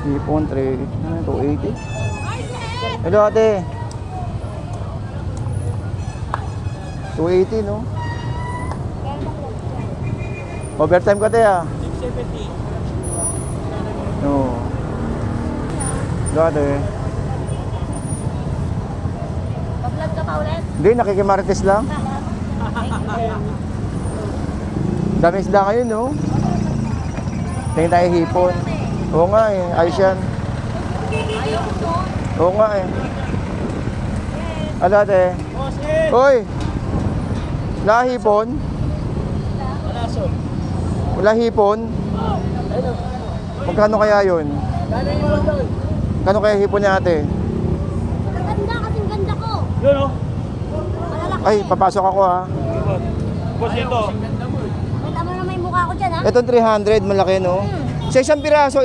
Hipon, 280. Hello ate. 280 no? Overtime ka te ah. 670. No. Hello ate. Pag-vlog ka pa ulit? Hindi, nakikimarites lang. Dami isda ngayon no? Tingin tayo hipon. Oo nga eh, ayos yan. Ayaw ko. Oo nga eh. Ano ate? Hoy! Wala hipon? Palaso. Wala hipon? Magkano kaya yun? Magkano kaya hipon niya ate? Ganda kasing ganda ko. Yun o. Malalaki. Ay, papasok ako ha. Boss ito. May tama na may mukha ko dyan ha. Itong 300, malaki no? Sa isang piraso,